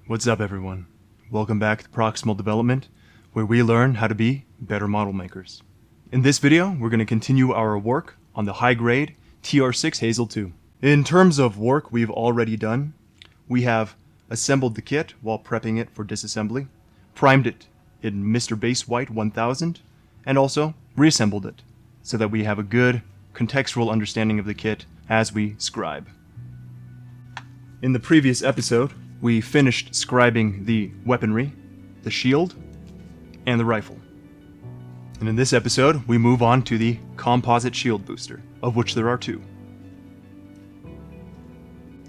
What's up, everyone? Welcome back to Proximal Development, where we learn how to be better model makers. In this video, we're going to continue our work on the high-grade TR-6 Hazel II. In terms of work we've already done, we have assembled the kit while prepping it for disassembly, primed it in Mr. Base White 1000, and also reassembled it so that we have a good contextual understanding of the kit as we scribe. In the previous episode, we finished scribing the weaponry, the shield, and the rifle. And in this episode, we move on to the composite shield booster, of which there are two.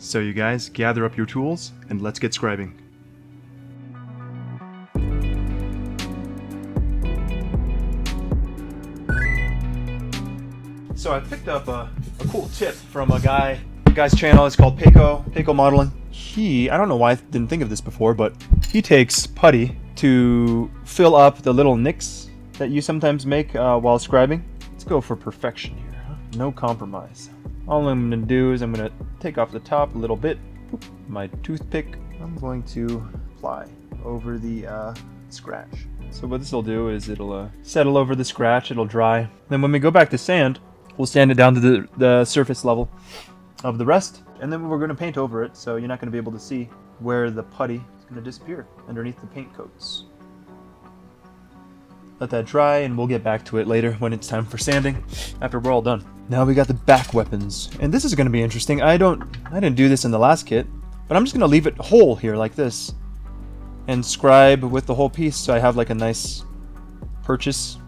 So you guys, gather up your tools, and let's get scribing. So I picked up a cool tip from a guy's channel. It's called Peiko Modeling. I don't know why I didn't think of this before, but he takes putty to fill up the little nicks that you sometimes make while scribing. Let's go for perfection here, huh? No compromise. All I'm going to do is I'm going to take off the top a little bit. My toothpick, I'm going to apply over the scratch. So what this will do is it'll settle over the scratch, it'll dry. Then when we go back to sand, we'll sand it down to the surface level of the rest, and then we're going to paint over it, so you're not going to be able to see where the putty is going to disappear underneath the paint coats. Let that dry, and we'll get back to it later when it's time for sanding, after we're all done. Now we got the back weapons, and this is going to be interesting. I didn't do this in the last kit, but I'm just going to leave it whole here like this, and scribe with the whole piece, so I have like a nice purchase.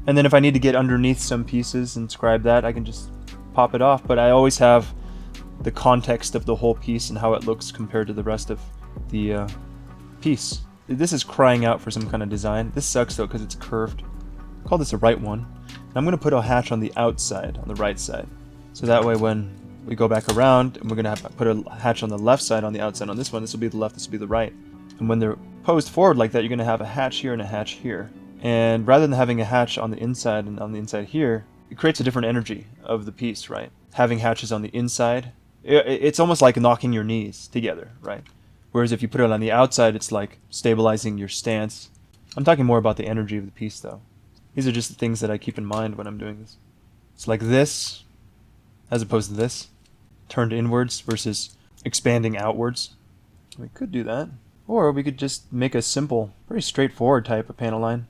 And then if I need to get underneath some pieces and scribe that, I can just pop it off, but I always have the context of the whole piece and how it looks compared to the rest of the piece. This is crying out for some kind of design. This sucks though because it's curved. I'll call this a right one. And I'm going to put a hatch on the outside, on the right side. So that way when we go back around, and we're going to put a hatch on the left side on the outside on this one, this will be the left, this will be the right. And when they're posed forward like that, you're going to have a hatch here and a hatch here. And rather than having a hatch on the inside and on the inside here, it creates a different energy of the piece, right? Having hatches on the inside, it's almost like knocking your knees together, right? Whereas if you put it on the outside, it's like stabilizing your stance. I'm talking more about the energy of the piece, though. These are just the things that I keep in mind when I'm doing this. It's like this, as opposed to this, turned inwards versus expanding outwards. We could do that. Or we could just make a simple, very straightforward type of panel line.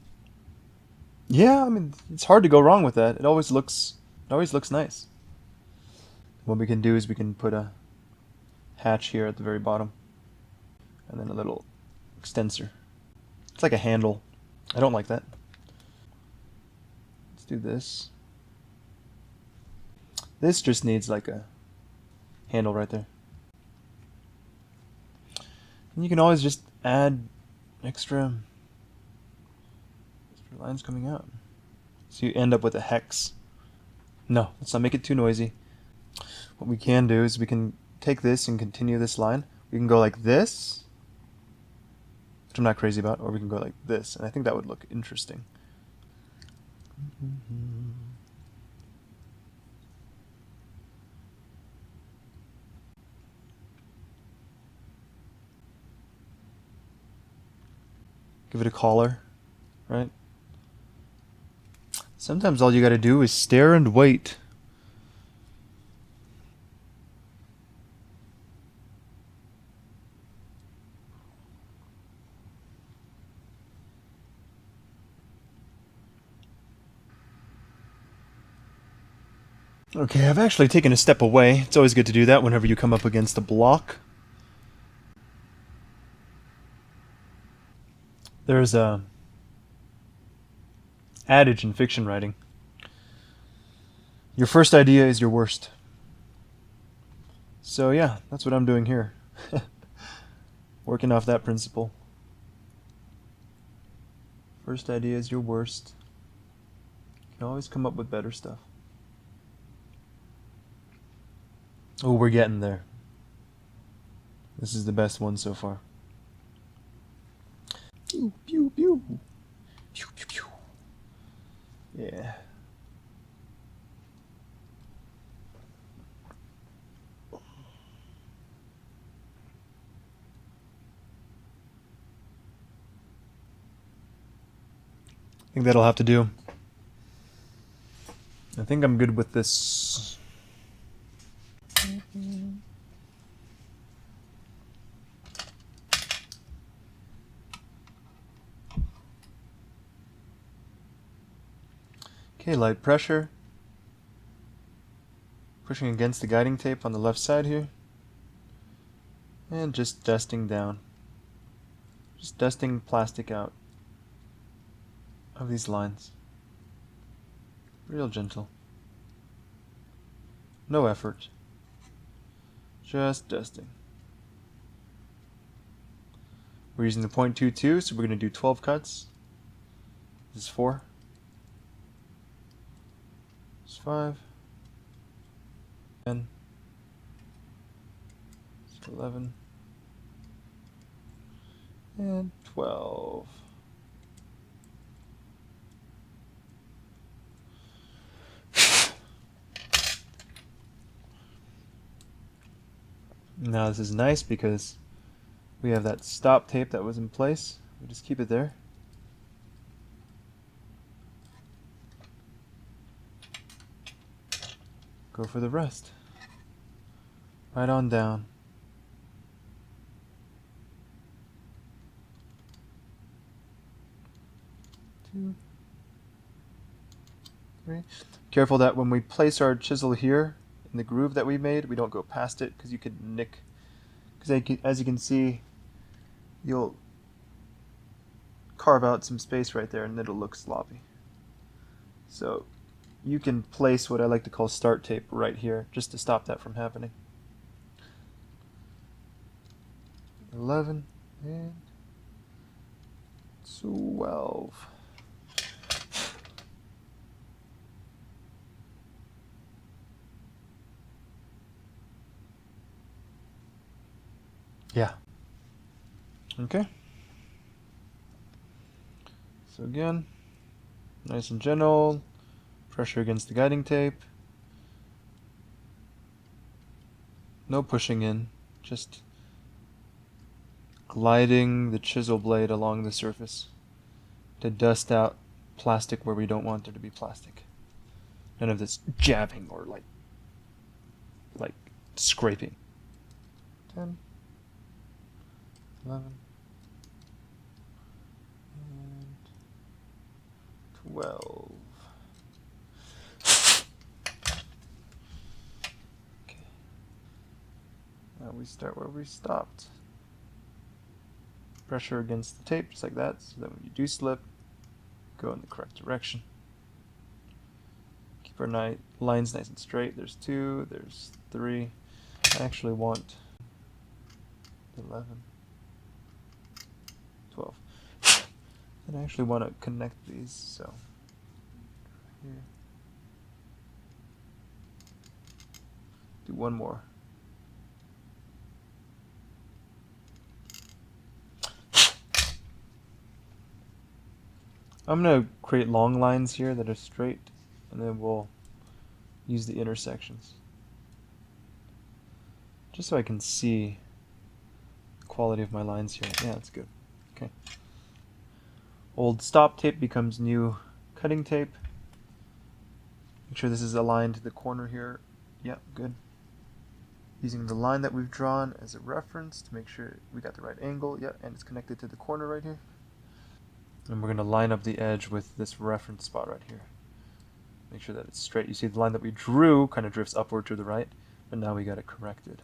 Yeah, I mean, it's hard to go wrong with that. It always looks nice. What we can do is we can put a hatch here at the very bottom. And then a little extensor. It's like a handle. I don't like that. Let's do this. This just needs like a handle right there. And you can always just add extra lines coming out. So you end up with a hex. No, let's not make it too noisy. What we can do is we can take this and continue this line. We can go like this, which I'm not crazy about, or we can go like this, and I think that would look interesting. Give it a collar, right? Sometimes all you gotta do is stare and wait. Okay, I've actually taken a step away. It's always good to do that whenever you come up against a block. There's a adage in fiction writing. Your first idea is your worst. So yeah, that's what I'm doing here. Working off that principle. First idea is your worst. You can always come up with better stuff. Oh, we're getting there. This is the best one so far. Pew, pew, pew. Pew, pew, pew. Yeah. I think that'll have to do. I think I'm good with this. Okay, light pressure. Pushing against the guiding tape on the left side here. And just dusting down. Just dusting plastic out of these lines. Real gentle. No effort. Just dusting. We're using the .22, so we're going to do 12 cuts. This is 4. This is 5. 10. This is 11. And 12. Now this is nice because we have that stop tape that was in place. We just keep it there. Go for the rest. Right on down. Two, 3. Careful that when we place our chisel here in the groove that we made, we don't go past it because you could nick. Because as you can see, you'll carve out some space right there and it'll look sloppy. So you can place what I like to call start tape right here just to stop that from happening. 11 and 12. Yeah. Okay. So again, nice and gentle, pressure against the guiding tape. No pushing in, just gliding the chisel blade along the surface to dust out plastic where we don't want there to be plastic. None of this jabbing or like scraping. 10, 11, and 12. Okay. Now we start where we stopped. Pressure against the tape, just like that, so that when you do slip, go in the correct direction. Keep our lines nice and straight. There's 2, there's 3. I actually want 11, 12. And I actually want to connect these, so here. Do one more. I'm going to create long lines here that are straight, and then we'll use the intersections. Just so I can see the quality of my lines here. Yeah, that's good. Okay. Old stop tape becomes new cutting tape. Make sure this is aligned to the corner here. Yeah, good. Using the line that we've drawn as a reference to make sure we got the right angle. Yeah, and it's connected to the corner right here. And we're going to line up the edge with this reference spot right here. Make sure that it's straight. You see the line that we drew kind of drifts upward to the right, but now we got it corrected.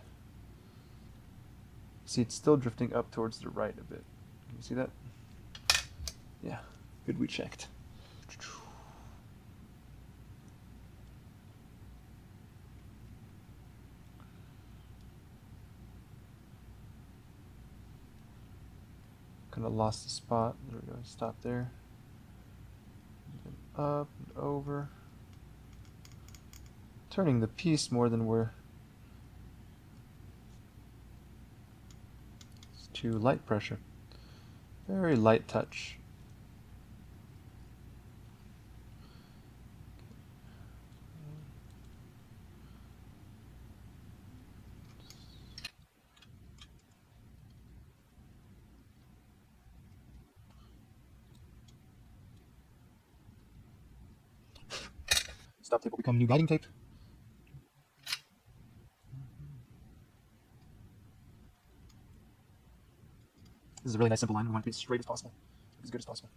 See, it's still drifting up towards the right a bit. Can you see that? Yeah, good, we checked. Kind of lost the spot. There we go, stop there. And up and over. Turning the piece more than we're... It's too light pressure. Very light touch. Stop tape will become new guiding tape. This is a really nice simple line. We want it to be as straight as possible, as good as possible.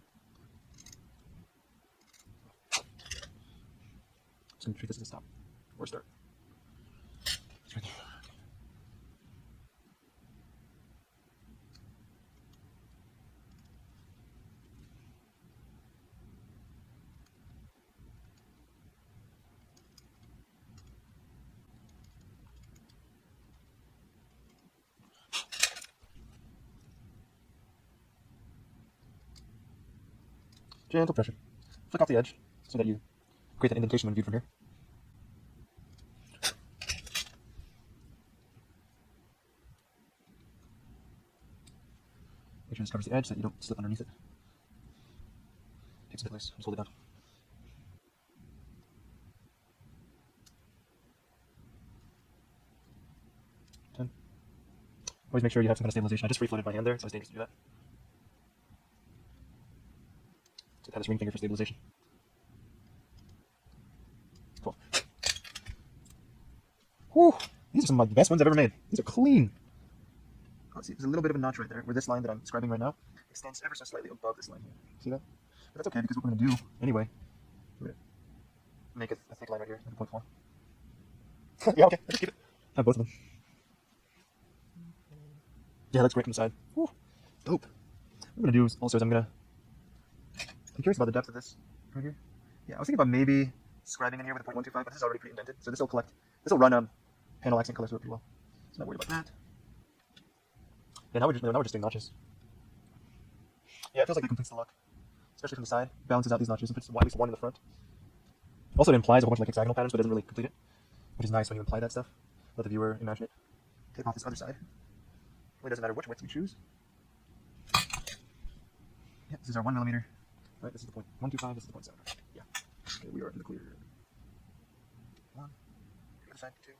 Just going to treat this as a stop or start. It's right there. Gentle pressure. Flick off the edge so that you create that indentation when viewed from here. Make sure this covers the edge so that you don't slip underneath it. Takes it in place. Just hold it down. Always make sure you have some kind of stabilization. I just free floated my hand there, so it's dangerous to do that. So have this ring finger for stabilization. Cool. Whew! These are some of the best ones I've ever made. These are clean. Oh, see, there's a little bit of a notch right there, where this line that I'm scribing right now extends ever so slightly above this line here. See that? But that's okay, because what we're going to do, anyway, we're going to make a thick line right here, like a 0.4. Yeah, okay, let's keep it. Have both of them. Yeah, that's great from the side. Whew, dope. What I'm going to do is also is I'm curious about the depth of this right here. Yeah, I was thinking about maybe scribing in here with a 0.125, but this is already pre-indented, so this will run panel accent color through it pretty well. So not worried about that. Yeah, now we're just doing notches. Yeah, it feels like it completes the look, especially from the side. Balances out these notches and puts at least one in the front. Also, it implies a whole bunch of like hexagonal patterns, but doesn't really complete it, which is nice when you imply that stuff. Let the viewer imagine it. Take off this other side. Really doesn't matter which width you choose. Yeah, this is our 1mm. Right, this is the 0.125. This is the 0.7. Yeah. Okay, we are in the clear. 1. Other side. 2.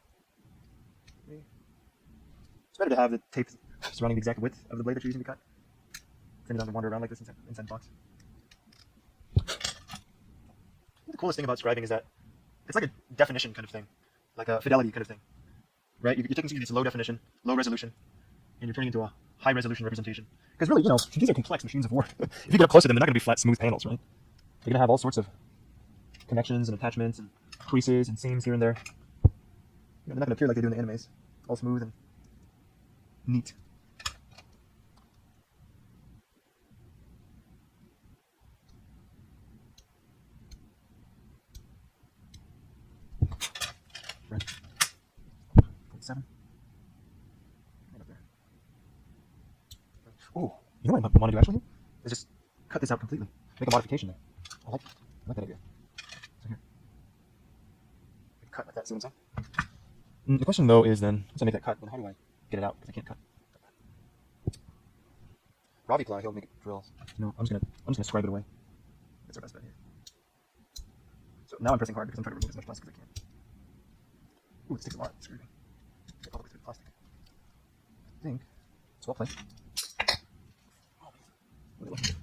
3. It's better to have the tape surrounding the exact width of the blade that you're using to cut. Then you don't have to wander around like this inside the box. The coolest thing about scribing is that it's like a definition kind of thing, like a fidelity kind of thing, right? You're taking something that's low definition, low resolution, and you're turning it into a high resolution representation. Because really, these are complex machines of war. If you get up close to them, they're not going to be flat, smooth panels, right? They're going to have all sorts of connections and attachments and creases and seams here and there. They're not going to appear like they do in the animes, all smooth and neat. Right. 0.7. Right up there. Oh, you know what I want to do actually? Is just cut this out completely. Make a modification there. I like that idea. So here. Cut like that, see what I'm saying? The question though is then, once I make that cut, then how do I get it out? Because I can't cut. Ravi Ply, he'll make it drills. No, I'm just gonna scribe it away. That's our best bet here. So now I'm pressing hard because I'm trying to remove as much plastic as I can. Ooh, this takes a lot. It's screwing. Get all the way through the plastic. I think it's well placed. Oh, really lucky.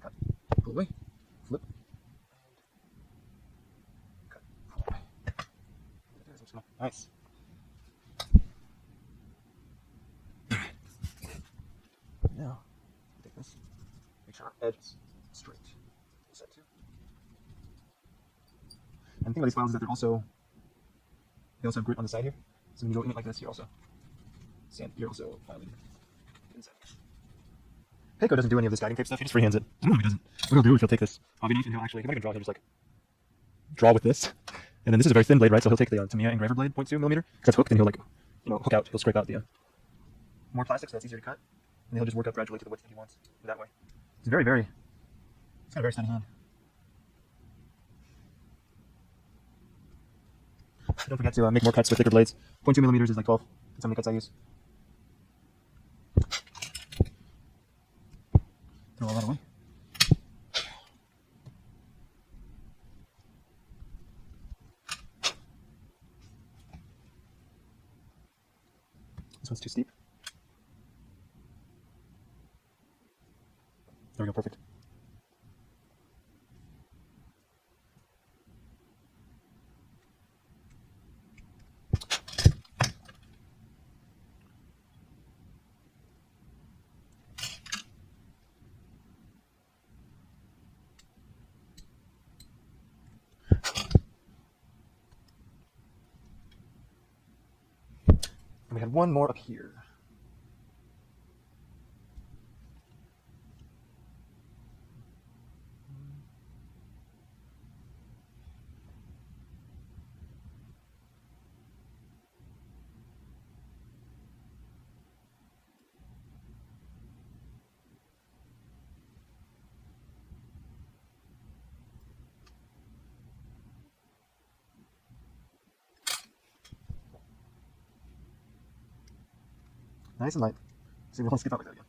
Cut. Pull away. Flip. And cut. Pull away. Nice. Now, take this. Make sure our edge is straight. Set 2. And the thing about these files is that they also have grit on the side here. So when you go in it like this, you're also filing inside. Heiko doesn't do any of this guiding tape stuff. He just freehands it. No, he doesn't. What he'll do is he'll take this hobby knife and he might even draw. He'll just like draw with this, and then this is a very thin blade, right? So he'll take the Tamiya engraver blade, 0.2mm, because that's hooked, and he'll hook out. He'll scrape out the more plastic, so that's easier to cut, and he'll just work up gradually to the width that he wants that way. It's got a very steady hand. Don't forget to make more cuts with thicker blades. 0.2mm is like 12. That's how many cuts I use. Throw all that away. This one's too steep. There we go, perfect. And we had one more up here. Nice and light. See if we want to skip out like that again.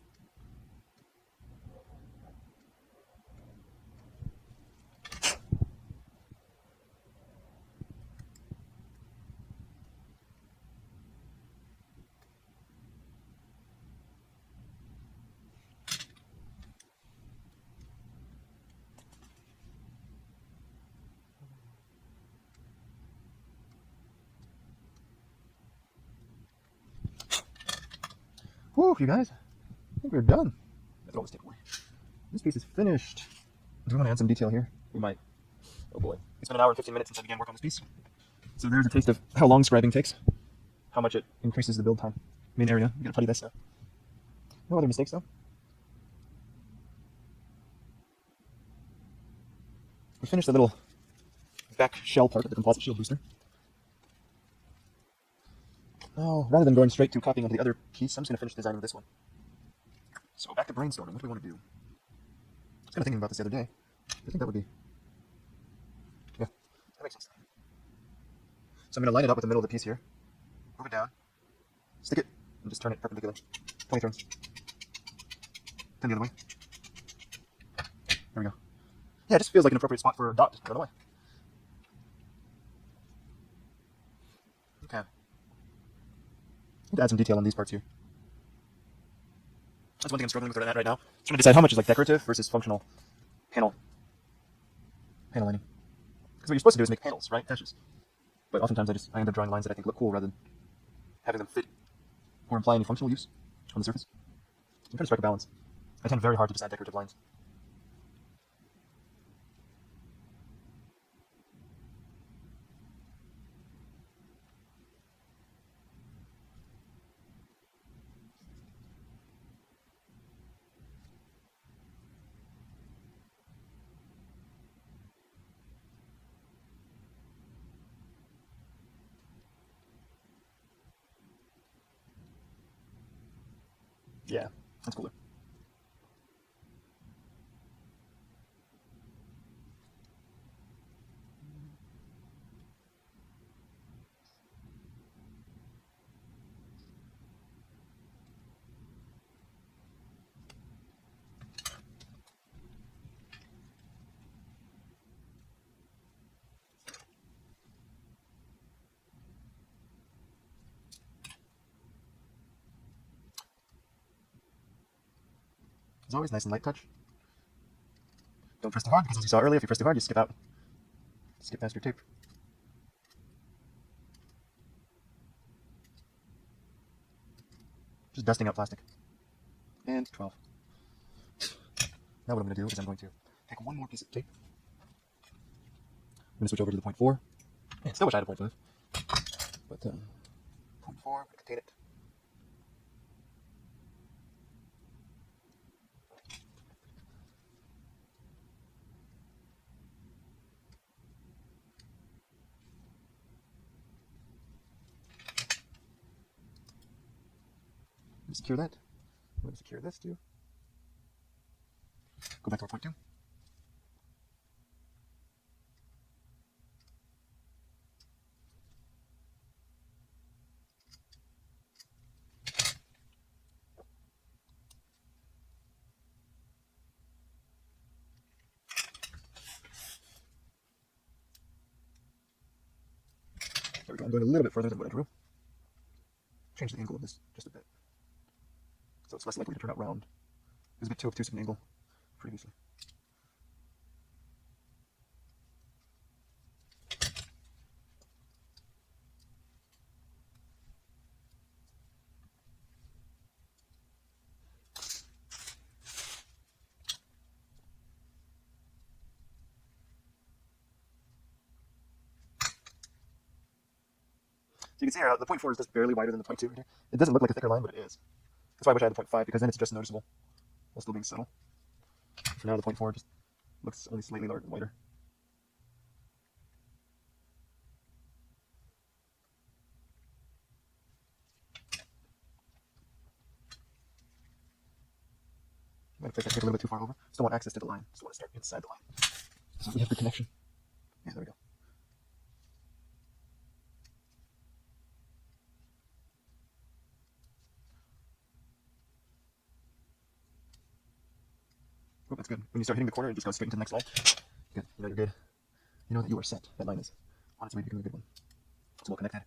Whew, you guys. I think we're done. Let's throw this tape away. This piece is finished. Do we want to add some detail here? We might. Oh boy. It's been an hour and 15 minutes since I began work on this piece. So there's a taste of how long scribing takes, how much it increases the build time. Main area. I'm going to putty this. No other mistakes though. We finished the little back shell part of the composite shield booster. Now, rather than going straight to copying of the other piece, I'm just going to finish designing this one. So back to brainstorming. What do we want to do? I was kind of thinking about this the other day. I think that would be... Yeah, that makes sense. So I'm going to line it up with the middle of the piece here. Move it down. Stick it, and just turn it perpendicular. 20 turns. Then the other way. There we go. Yeah, it just feels like an appropriate spot for a dot to run away. Okay. Need to add some detail on these parts here. That's one thing I'm struggling with right now. I'm trying to decide how much is like decorative versus functional panel lining. Because what you're supposed to do is make panels, right? Dashes. But oftentimes I end up drawing lines that I think look cool rather than having them fit or imply any functional use on the surface. I'm trying to strike a balance. I tend very hard to just add decorative lines. Yeah, that's cooler. As always, nice and light touch. Don't press too hard, because as you saw earlier, if you press too hard, you skip out. Skip past your tape. Just dusting out plastic. And 12. Now what I'm going to do is I'm going to take one more piece of tape. I'm going to switch over to the 0.4. I still wish I had a 0.5. But 0.4, I'm going to contain it. Secure that. I'm going to secure this too. Go back to our 0.2. There we go. I'm going a little bit further than what I drew. Change the angle of this just a bit, so it's less likely to turn out round. It was a bit too obtuse of an angle previously. you can see here, the .4 is just barely wider than the .2 here. It doesn't look like a thicker line, but it is. That's why I wish I had the .5, because then it's just noticeable while still being subtle. For now, the .4 just looks only slightly wider. I'm going to take that a little bit too far over. Still want access to the line. Still want to start inside the line. So we have the connection. Yeah, there we go. Oh, that's good. When you start hitting the corner, it just goes straight into the next line. Good. You know you're good. You know that you are set. That line is on its way to becoming a good one. It's well connected.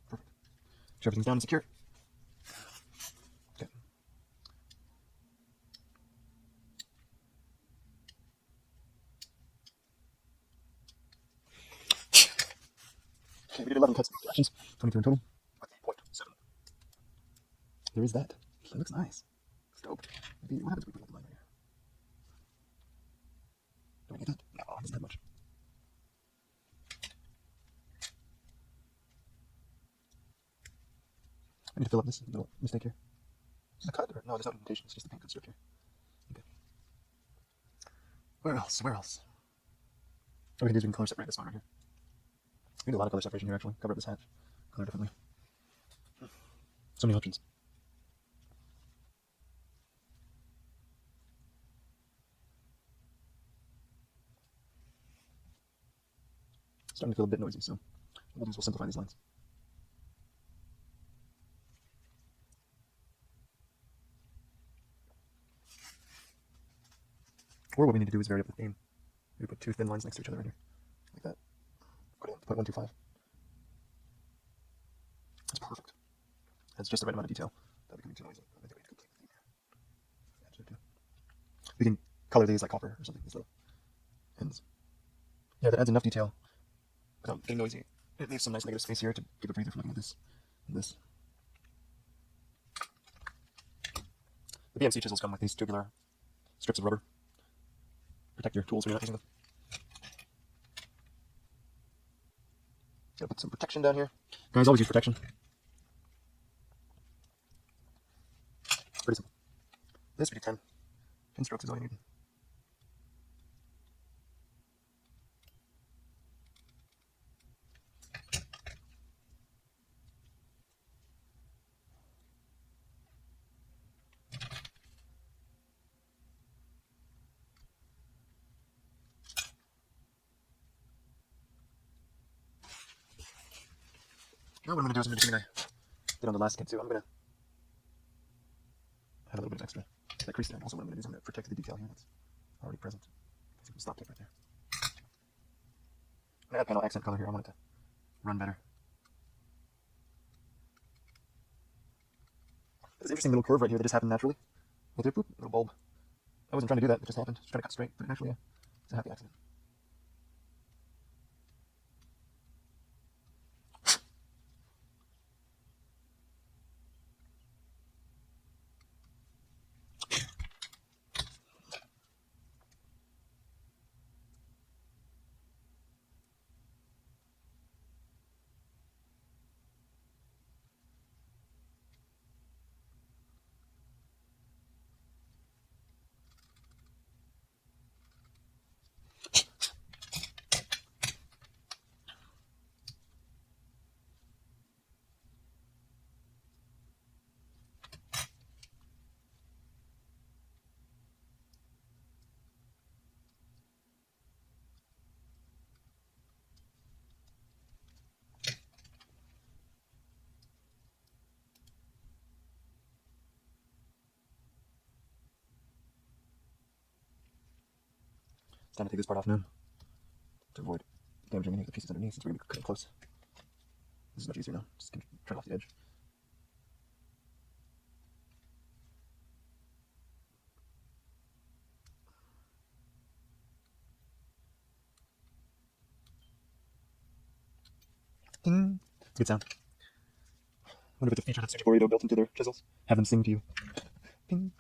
Perfect. Make sure everything's down and secure. Okay. Okay, we did 11 cuts in directions. 22 in total. With the .7. There is that. It looks nice. It's dope. Maybe, what happens if we put the line right here? Do I get that? No, it's not much. I need to fill up this little mistake here. Is this a cut? Or, no, there's no indentation. It's just the paint good strip here. Okay. Where else? Where else? What we can do is we can color separate this one right here. We can do a lot of color separation here, actually. Cover up this hatch. Color differently. So many options. It's starting to feel a bit noisy, so we'll simplify these lines. Or what we need to do is vary up the theme. We put two thin lines next to each other right here. Like that. Put it in, put 125. That's perfect. That's just the right amount of detail. That'll become too noisy. I think we need to complete the theme here. We can color these like copper or something. These little ends. Yeah, that adds enough detail without being noisy. It leaves some nice negative space here to give a breather for looking at this and this. The BMC chisels come with these tubular strips of rubber. Protect your tools when you're not using them. Gotta put some protection down here. Guys, always use protection. Pretty simple. This we do 10. 10 strokes is all you need. Now what I'm going to do is I'm going to do something I did on the last kit too. I'm going to add a little bit of extra that crease there. And also what I'm going to do is I'm going to protect the detail here that's already present. Stop tape right there. I'm going to add panel accent color here. I want it to run better. There's an interesting little curve right here that just happened naturally. Right there, boop, little bulb. I wasn't trying to do that, it just happened. Just trying to cut straight, but actually, yeah, it's a happy accident. Time to take this part off now to avoid damaging any of the pieces underneath since we're going to be cutting close. This is much easier now. Just going to trim off the edge. Ding! It's a good sound. I wonder if it's a feature that Sujiborido built into their chisels. Have them sing to you. Ping!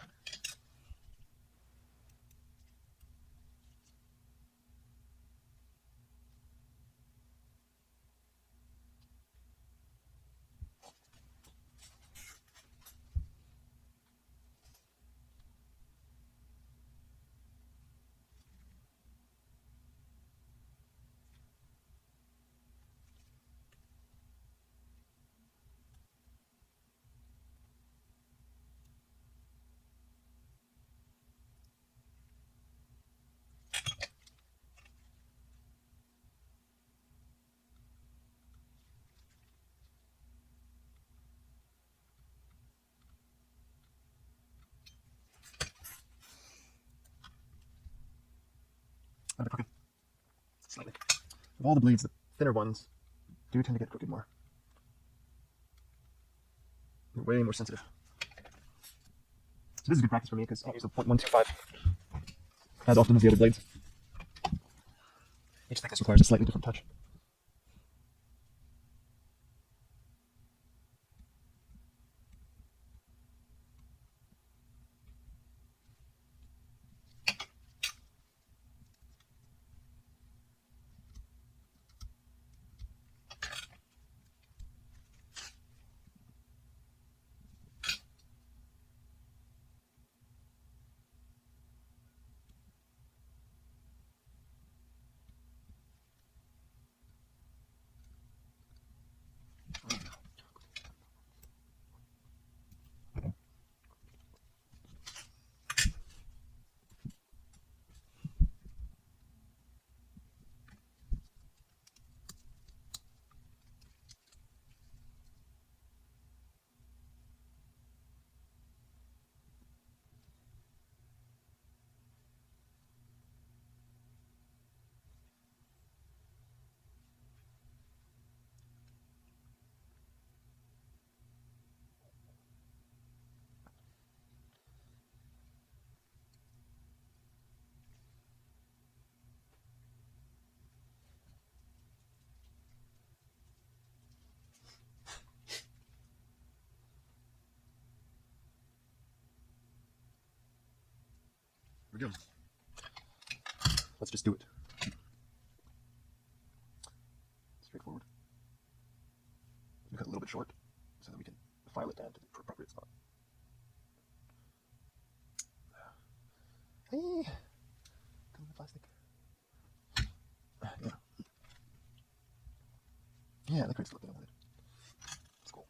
A bit crooked. Slightly. Of all the blades, the thinner ones do tend to get crooked more. They're way more sensitive. So this is good practice for me because I use a .125 as often as the other blades. I just think this requires a slightly different touch. We're good. Let's just do it. Straightforward. We cut a little bit short so that we can file it down to the appropriate spot. Hey! Come the plastic. Yeah. Yeah, that creates the look that I wanted. That's cool.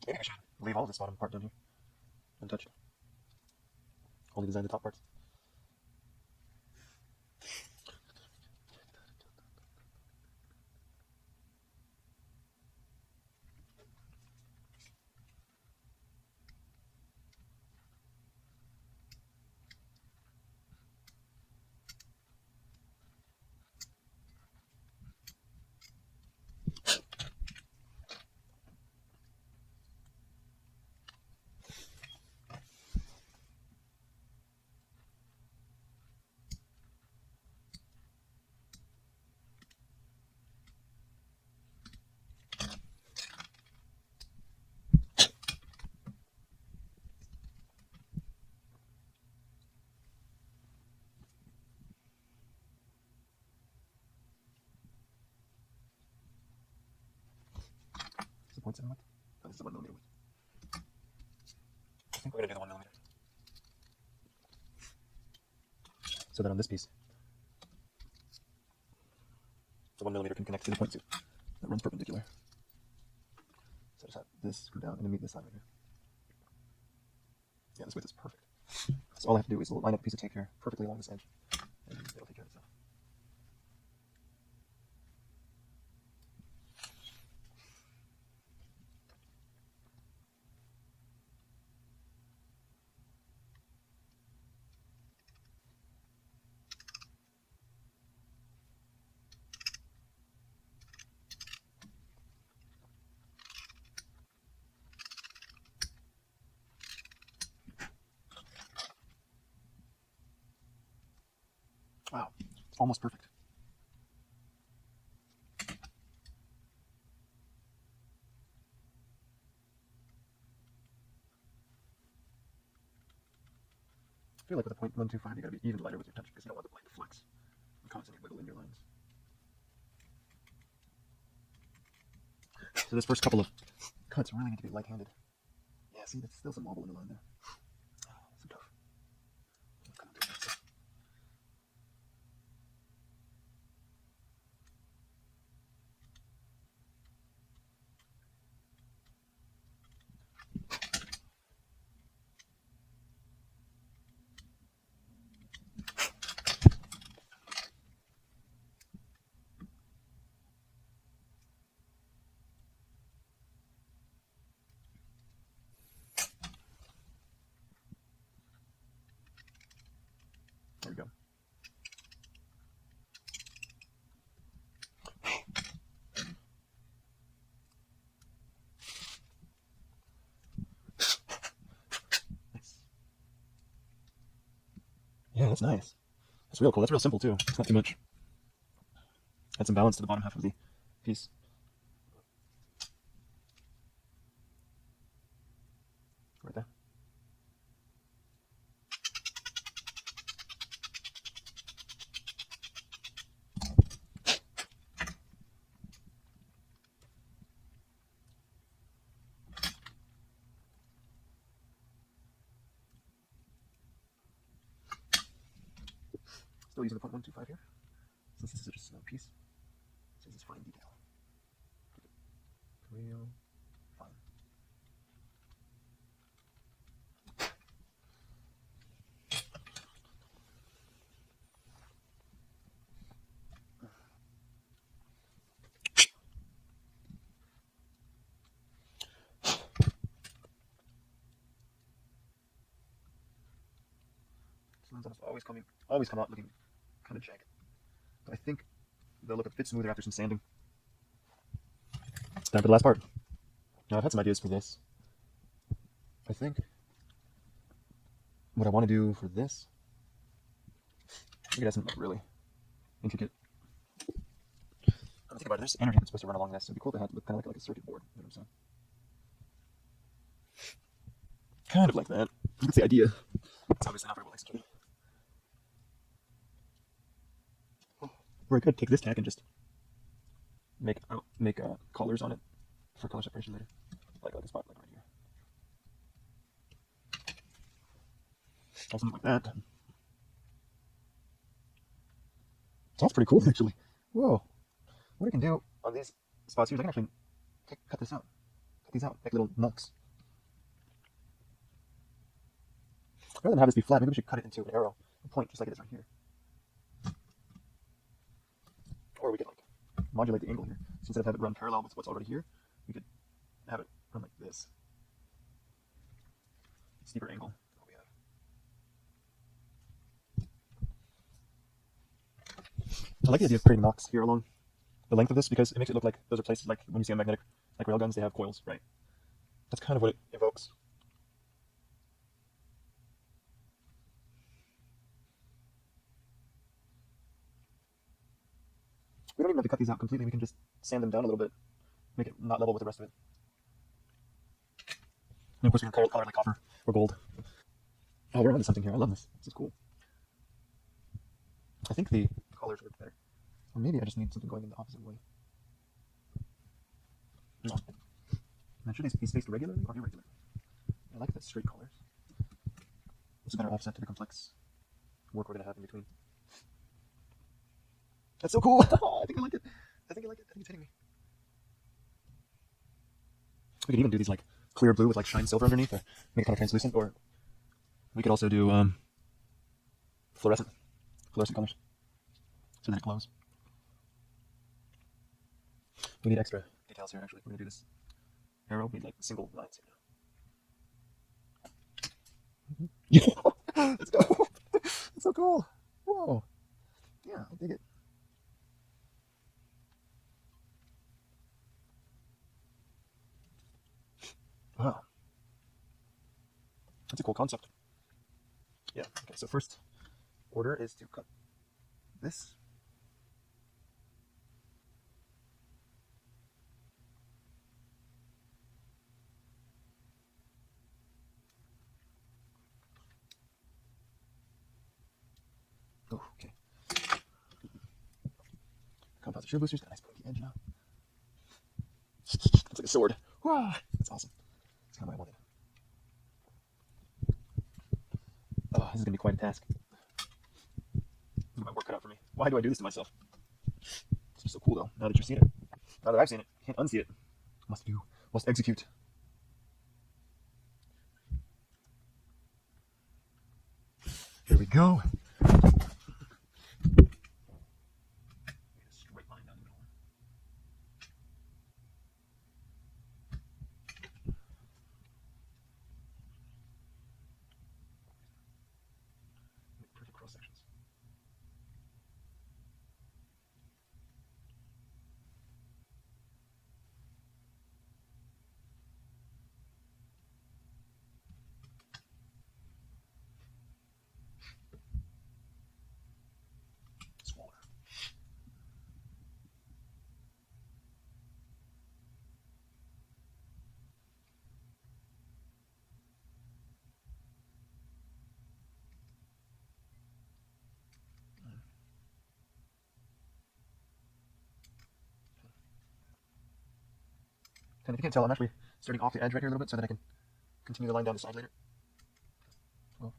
Maybe I should leave all of this bottom part down here untouched. Only design the top parts. Is it 0.7 width? Oh, this is a 1mm width. I think we're going to do the 1mm. So that on this piece, the 1mm can connect to the 0.2 that runs perpendicular. So just have this come down and then meet this line right here. Yeah, this width is perfect. So all I have to do is line up a piece of tape here perfectly along this edge, and it'll take care of itself. Wow, it's almost perfect. I feel like with a 0.125 you gotta be even lighter with your touch because you don't want the blade to flex and cause any wiggle in your lines. So this first couple of cuts really need to be light-handed. Yeah, see, there's still some wobble in the line there. Oh, so tough. There we go. Nice. Yeah, that's nice. That's real cool. That's real simple too. It's not too much. Add some balance to the bottom half of the piece. Right there. Still using the 0.125 here, since this is just a small piece. So this is fine detail. Real fine. Lines always come out looking kind of jagged. But I think they'll look a bit smoother after some sanding. Time for the last part. Now I've had some ideas for this. I think what I want to do for this, I could add something like really intricate. I'm thinking about it. There's energy that's supposed to run along this, so it'd be cool to have it look kind of like a circuit board. You know what I'm saying? Kind of like that. That's the idea. It's obviously not very well executed. Or I could take this tack and just make collars on it for color separation later, like a spot like right here. Or something like that. Sounds pretty cool, actually. Whoa! What I can do on these spots here is I can actually cut this out, cut these out, like little nunks. Rather than have this be flat, maybe we should cut it into an arrow, a point, just like it is right here. Or we could like modulate the angle here. So instead of have it run parallel with what's already here, we could have it run like this. Steeper angle. I like the idea of creating nocks here along the length of this because it makes it look like those are places like when you see on magnetic, like railguns, they have coils, right? That's kind of what it evokes. We don't even have to cut these out completely. We can just sand them down a little bit, make it not level with the rest of it. And of course we can color it like copper or gold. Oh, we're onto something here. I love this. This is cool. I think the colors work better. Or maybe I just need something going in the opposite way. No. Now, should these be spaced regularly or irregular? I like the straight colors. It's a better offset to the complex work we're going to have in between. That's so cool! I think I like it. I think it's hitting me. We could even do these like clear blue with like shine silver underneath, or make it kind of translucent, or we could also do fluorescent colors, so that it glows. We need extra details here. Actually, we're gonna do this arrow. We need like single lines here now. Let's go! That's so cool! Whoa! Yeah, I dig it. Wow. That's a cool concept. Yeah, okay, so first order is to cut this. Oh, okay. Composite shield boosters, got a nice pointy edge now. It's like a sword. Wow, that's awesome. That's kind of what I wanted. Oh, this is gonna be quite a task. My work cut out for me. Why do I do this to myself? It's just so cool though. Now that you've seen it, now that I've seen it, you can't unsee it. Must execute. Here we go. Straight line down the middle. Perfect cross sections. Smaller. And if you can't tell, I'm actually starting off the edge right here a little bit so that I can continue the line down the side later. Oh.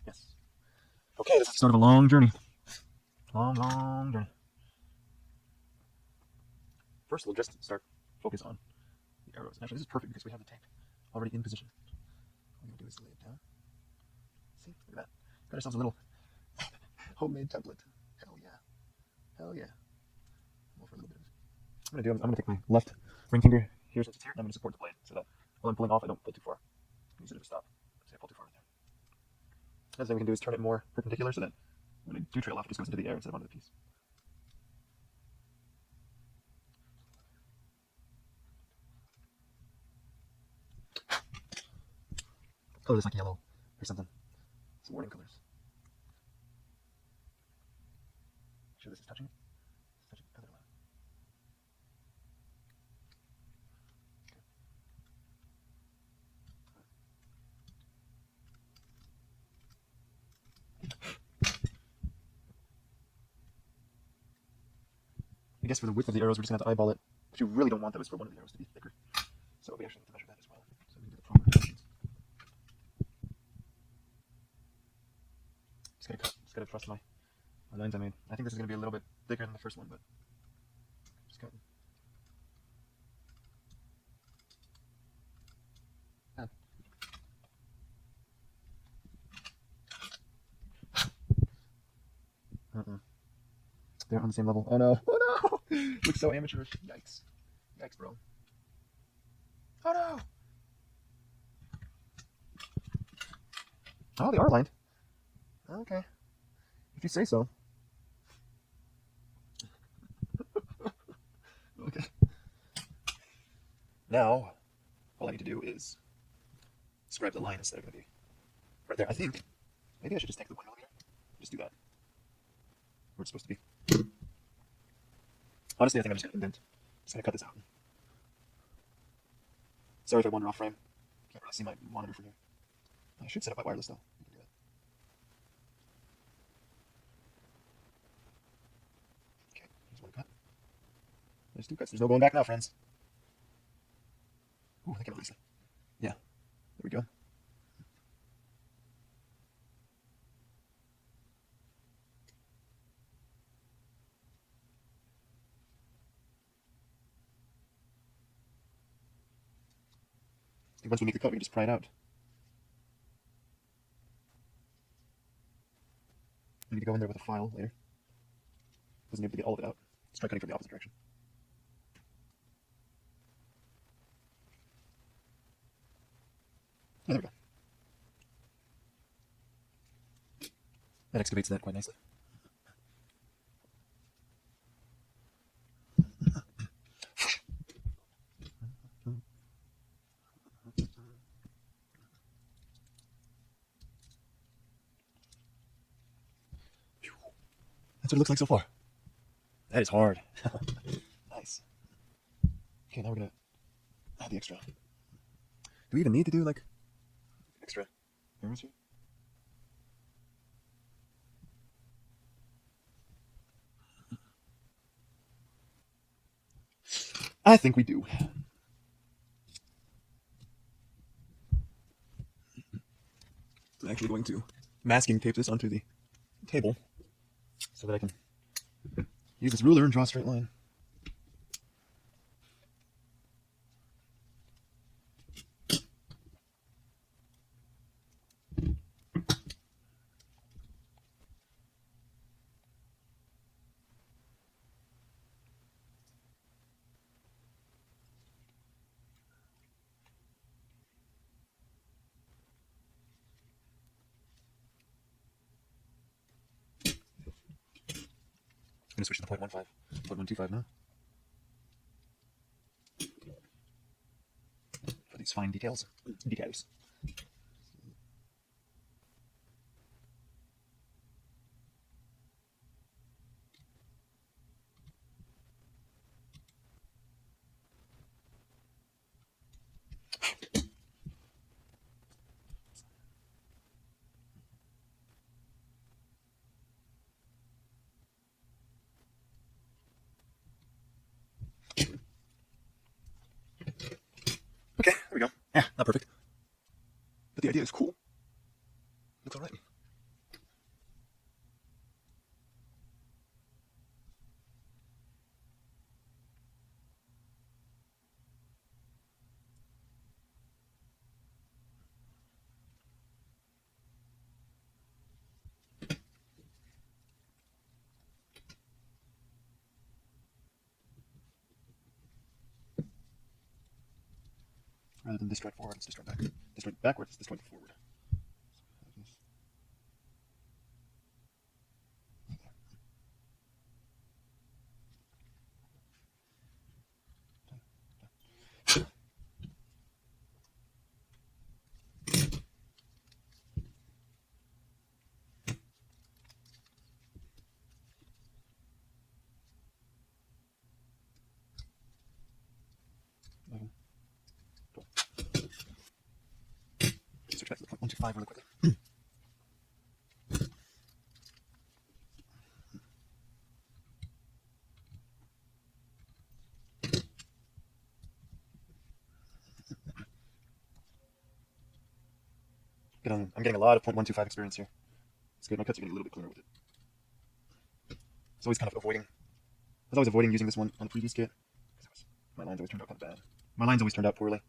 Yes. Okay, this is the start of a long journey. Long journey. First, we'll just focus on the arrows. Actually, this is perfect because we have the tank already in position. All we do is lay it down. See, look at that. Got ourselves a little homemade template. Hell yeah. Hell yeah. Well, for a little bit of it. I'm gonna take my left ring finger here since it's here, and I'm gonna support the blade so that while I'm pulling off, I don't pull too far. Use it as a stop. See, I pull too far right there. The other thing we can do is turn it more perpendicular so that when I do trail off, it just goes into the air instead of onto the piece. Color this like yellow or something. Some warning colors. Make sure this is touching it. It's touching the other line. I guess for the width of the arrows, we're just going to have to eyeball it. But you really don't want those for one of the arrows to be thicker. So we actually need to measure that as well. So we can do the proper dimensions. Just gotta trust my lines I made. I think this is going to be a little bit thicker than the first one, but just cutting. They're on the same level. Oh no! Oh no! Looks so amateurish. Yikes! Yikes, bro! Oh no! Oh, they are aligned. Okay, if you say so. Okay. Now, all I need to do is scribe the lines that are going to be right there. I think maybe I should just take the 1mm. Just do that. Where it's supposed to be. Honestly, I think I'm just going to indent. Just going to cut this out. Sorry if I wander off frame. Can't really see my monitor from here. I should set up my wireless though. Okay, here's one cut. There's two cuts. There's no going back now, friends. Ooh, I can release it. Yeah, there we go. Once we make the cut, we can just pry it out. I need to go in there with a file later. Wasn't able to get all of it out. Let's try cutting from the opposite direction. Oh, there we go. That excavates that quite nicely. That's what it looks like so far. That is hard. Nice. Okay, now we're gonna add the extra. Do we even need to do like extra mirrors here? I think we do. I'm actually going to masking tape this onto the table so that I can use this ruler and draw a straight line. I'm going to switch to the 0.15, 0.125 now. For these fine details. Decals. Okay, there we go. Yeah, not perfect. But the idea is cool. Looks alright. Rather than this right forward, it's this right back. This right backwards, it's this right forward. Switch back to the 0.125 really quickly. I'm getting a lot of 0.125 experience here. It's good. My cuts are getting a little bit clearer with it. was always kind of avoiding. I was always avoiding using this one on the previous kit. My lines always turned out kind of bad. My lines always turned out poorly.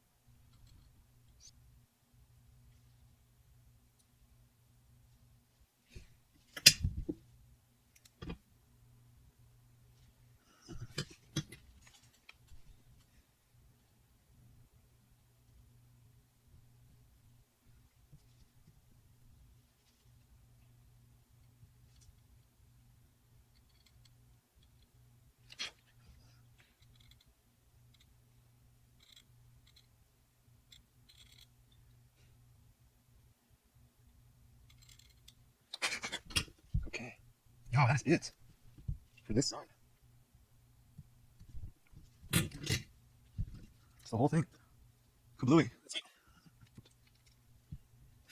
Okay. Oh, that's it. For this side. It's the whole thing. Kablooey.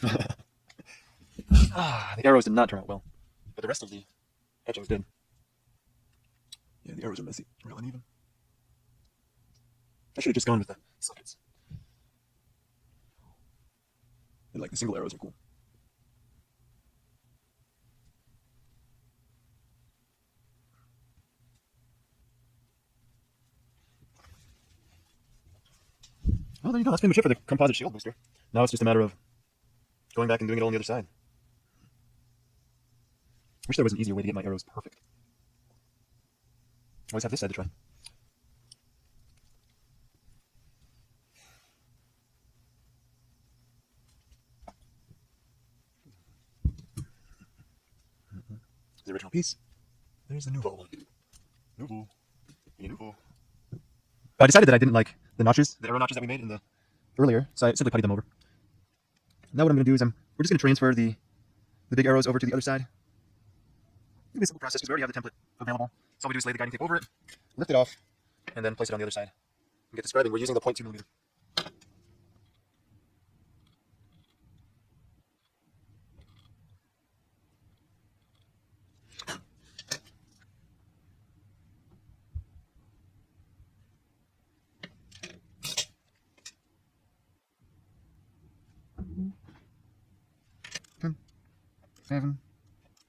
The arrows did not turn out well. But the rest of the etchings did. Yeah, the arrows are messy. Real uneven. I should have just gone with the sockets. And like the single arrows are cool. Well, there you go. That's pretty much it for the composite shield booster. Now it's just a matter of going back and doing it all on the other side. Wish there was an easier way to get my arrows perfect. Always have this side to try. The original piece. There's the nouveau one. Nouveau. Nouveau. I decided that I didn't like the notches, the arrow notches that we made in the earlier, so I simply puttied them over. Now what I'm going to do is we're just going to transfer the big arrows over to the other side. It'll be a simple process because we already have the template available. So all we do is lay the guiding tape over it, lift it off, and then place it on the other side. And get the scribing. We're using the 0.2 millimeter. Seven.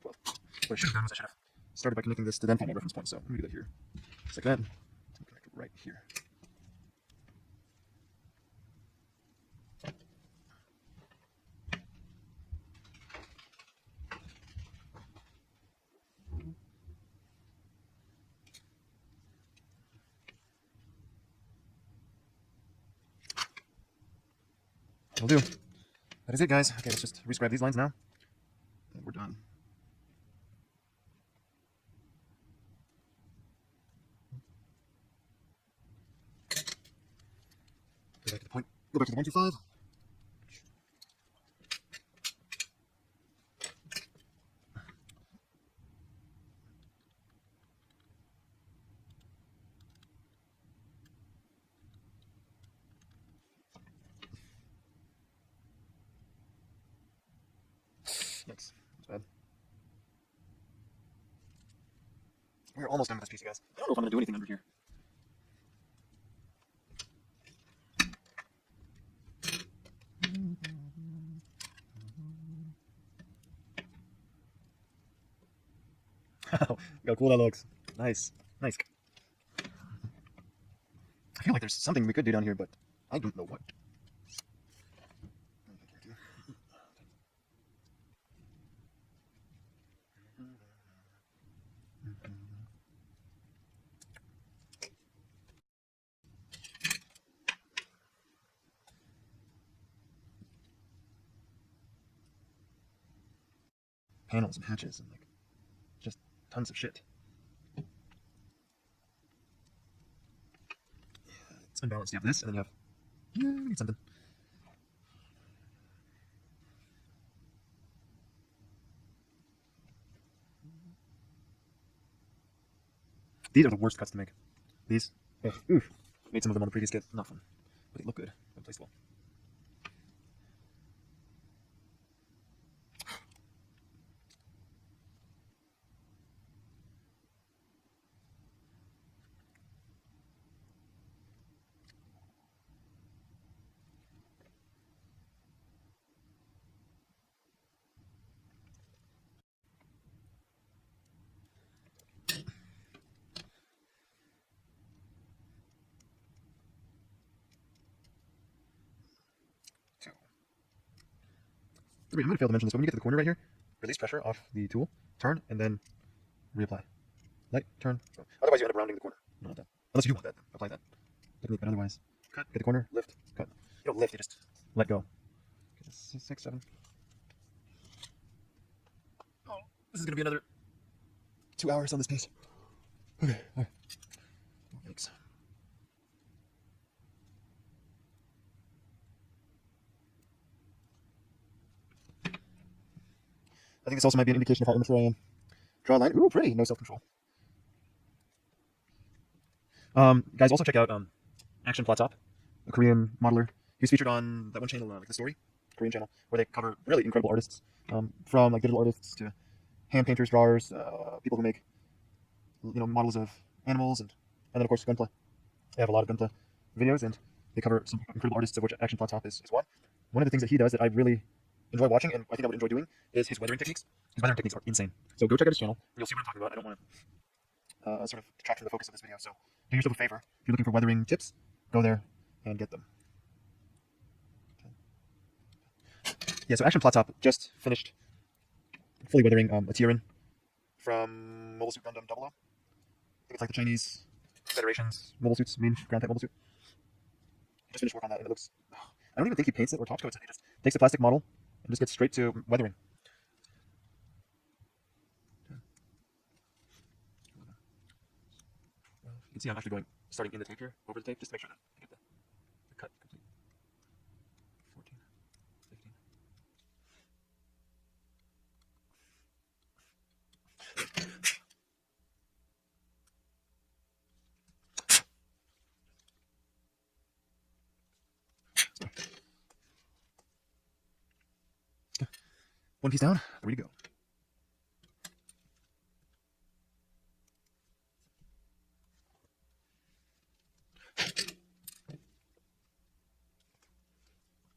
Well, what I should have done was I should have started by connecting this to then find my reference point. So let me do that here. Just like that. Connect it right here. Will do. That is it, guys. Okay, let's just rescribe these lines now. And we're done. Go back to the point. Go back to the 125. Yikes. That's bad. We're almost done with this piece, you guys. I don't know if I'm going to do anything under here. Wow, look how cool that looks. Nice. Nice. I feel like there's something we could do down here, but I don't know what. Panels and hatches and like just tons of shit. Yeah, it's unbalanced. You have this, and then you have we need something. These are the worst cuts to make. These, oof, made some of them on the previous kit. Not fun, but they look good. They're placed well. I might have failed to mention this, but when you get to the corner right here, release pressure off the tool, turn, and then reapply. Light, turn, go. Otherwise you end up rounding the corner. Not that. Unless you do want that, apply that technique, but otherwise, cut, get the corner, lift, cut. You don't lift, you just let go. Okay, 6, 7. Oh, this is going to be another 2 hours on this piece. Okay, alright. Thanks. I think this also might be an indication of how immature I am. Draw a line. Ooh, pretty. No self-control. Guys, also check out Action Platop, a Korean modeler. He's featured on that one channel, like The Story, Korean channel, where they cover really incredible artists, from like digital artists to hand painters, drawers, people who make models of animals, and then of course gunplay. They have a lot of gunplay videos, and they cover some incredible artists, of which Action Platop is one. One of the things that he does that I really enjoy watching, and I think I would enjoy doing, is his weathering techniques. His weathering techniques are insane. So go check out his channel. You'll see what I'm talking about. I don't want to sort of detract from the focus of this video. So do yourself a favor. If you're looking for weathering tips, go there and get them. Okay. Yeah, so Action Platop just finished fully weathering a Tyrian from Mobile Suit Gundam 00. I think it's like the Chinese Federation's mobile suits, main ground type mobile suit. He just finished work on that, and it looks... I don't even think he paints it or top coats it. He just takes a plastic model and just gets straight to weathering. You can see I'm actually starting in the tape here, over the tape, just to make sure that I get the cut complete. 14, 15. One piece down, ready to go.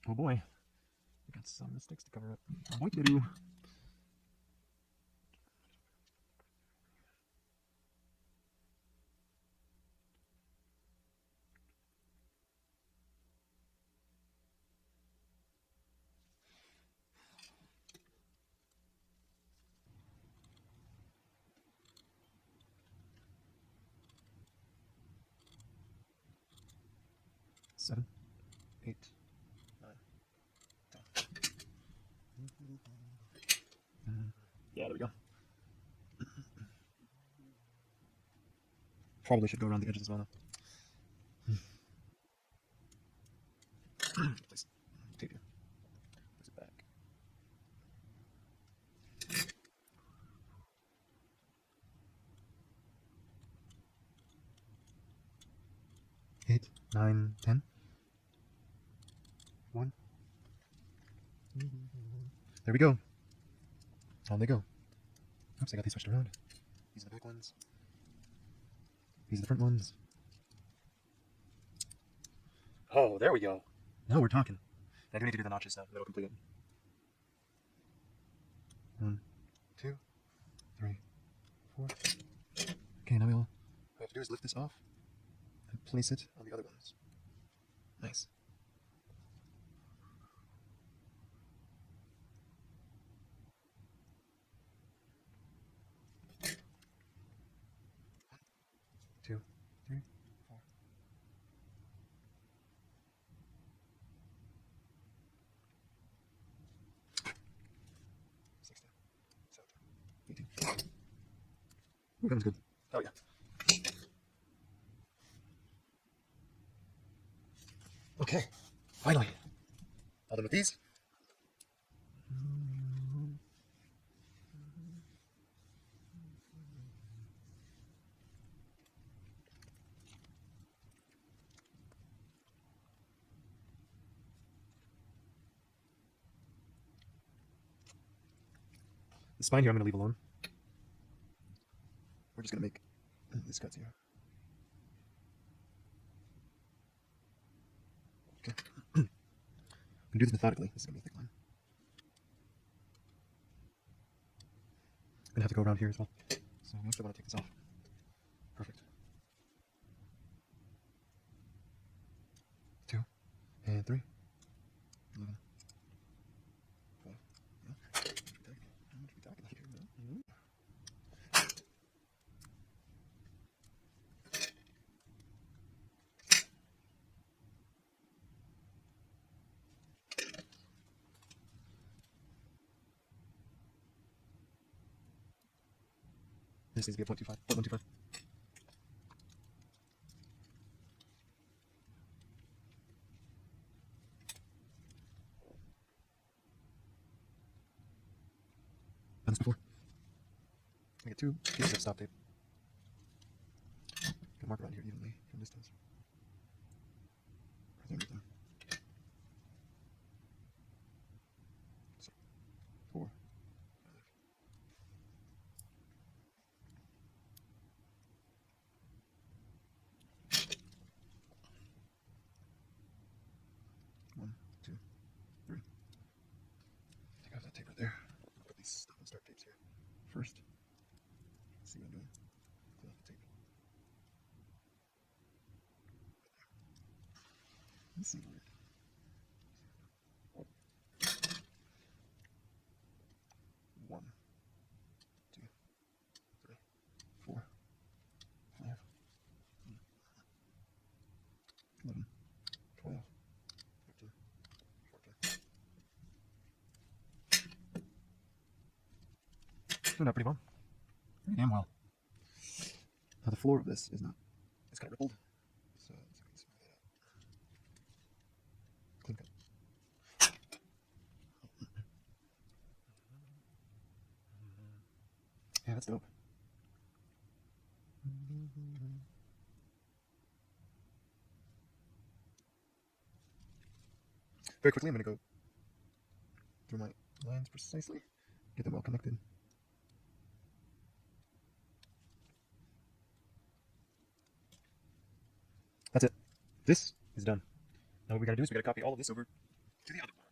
Oh boy, we got some mistakes to cover up. What to do? Seven, 8, 9, 10. Yeah, there we go. Probably should go around the edges as well. Place tape here. Place it back. Eight, 9, 10. 1. There we go. On they go. Oops, I got these switched around. These are the back ones. These are the front ones. Oh, there we go. Now we're talking. I do need to do the notches now. That'll complete it. 1, 2, 3, 4. Okay, now all we have to do is lift this off and place it on the other ones. Nice. Two, 3, 4. Ooh, that one's good. Oh yeah. Okay, finally. All done with these. The spine here I'm going to leave alone. We're just going to make these cuts here. Okay. I'm going to do this methodically. This is going to be a thick line. I'm going to have to go around here as well. So I actually want to take this off. Perfect. 2 and 3. 11. 12. This needs to be a 0.25. 0.125. Done this before. I get 2 pieces of stop tape. Can mark around here evenly from distance. I think them. So, 4, 5. 1, 2, 3. Take off that tape right there. Put these stop and start tapes here. First, let's see what I'm doing. Clean off the tape. Right there. This seems weird. 1, 2, 3, 4, 5, 11, 12, 13, 14. Turned out pretty well. Pretty damn well. Now the floor of this is not, it's kind of rippled, so let's see if we can smooth that out. Clean cut. Yeah, that's dope. Very quickly, I'm going to go through my lines precisely, get them all connected. That's it. This is done. Now what we got to do is we got to copy all of this over to the other one.